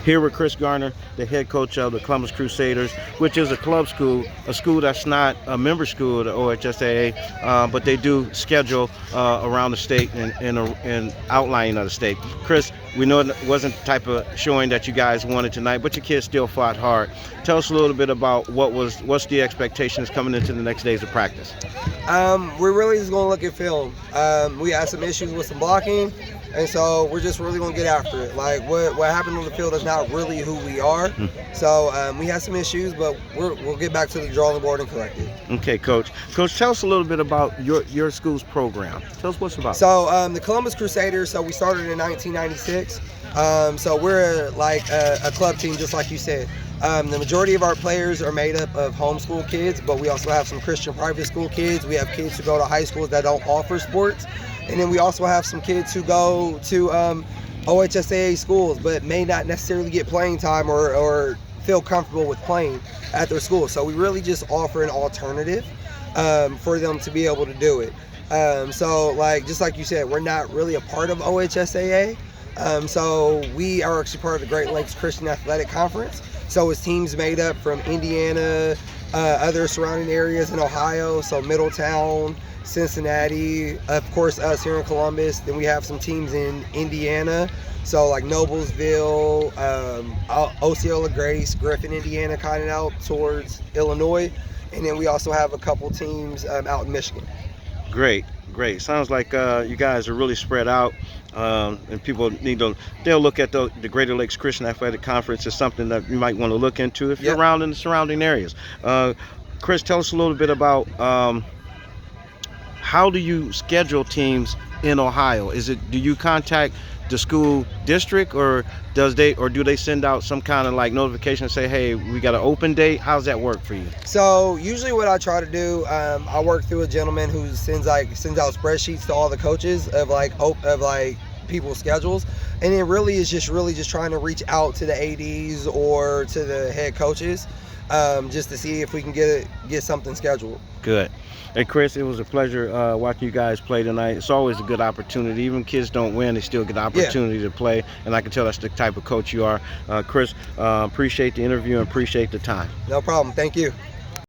Here with Kris Garner, the head coach of the Columbus Crusaders, which is a club school, a school that's not a member school of the OHSAA, but they do schedule around the state and outlying of the state. Kris, we know it wasn't the type of showing that you guys wanted tonight, but your kids still fought hard. Tell us a little bit about what's the expectations coming into the next days of practice. We're really just going to look at film. We had some issues with some blocking, and so we're just really going to get after it. Like what happened on the field is not really who we are. So we had some issues, but we'll get back to the drawing board and correct it. Okay, Coach. Coach, tell us a little bit about your school's program. Tell us what's about. So the Columbus Crusaders, so we started in 1996. So we're like a club team, just like you said. The majority of our players are made up of homeschool kids, but we also have some Christian private school kids. We have kids who go to high schools that don't offer sports. And then we also have some kids who go to OHSAA schools, but may not necessarily get playing time or feel comfortable with playing at their school. So we really just offer an alternative for them to be able to do it. So like, just like you said, we're not really a part of OHSAA. So we are actually part of the Great Lakes Christian Athletic Conference. So it's teams made up from Indiana, other surrounding areas in Ohio, so Middletown, Cincinnati, of course us here in Columbus. Then we have some teams in Indiana, so like Noblesville, Osceola Grace, Griffin, Indiana, kind of out towards Illinois. And then we also have a couple teams out in Michigan. Great. Sounds like you guys are really spread out, and people they'll look at the Greater Lakes Christian Athletic Conference as something that you might want to look into if you're around in the surrounding areas. Kris, tell us a little bit about how do you schedule teams in Ohio? Do you contact the school district, or do they send out some kind of like notification and say, hey, we got an open date? How's that work for you? So usually what I try to do, I work through a gentleman who sends out spreadsheets to all the coaches of people's schedules, and it really is just trying to reach out to the ADs or to the head coaches, just to see if we can get something scheduled. Good. Hey, Kris, it was a pleasure watching you guys play tonight. It's always a good opportunity. Even kids don't win, they still get the opportunity to play, and I can tell that's the type of coach you are. Kris, appreciate the interview and appreciate the time. No problem. Thank you.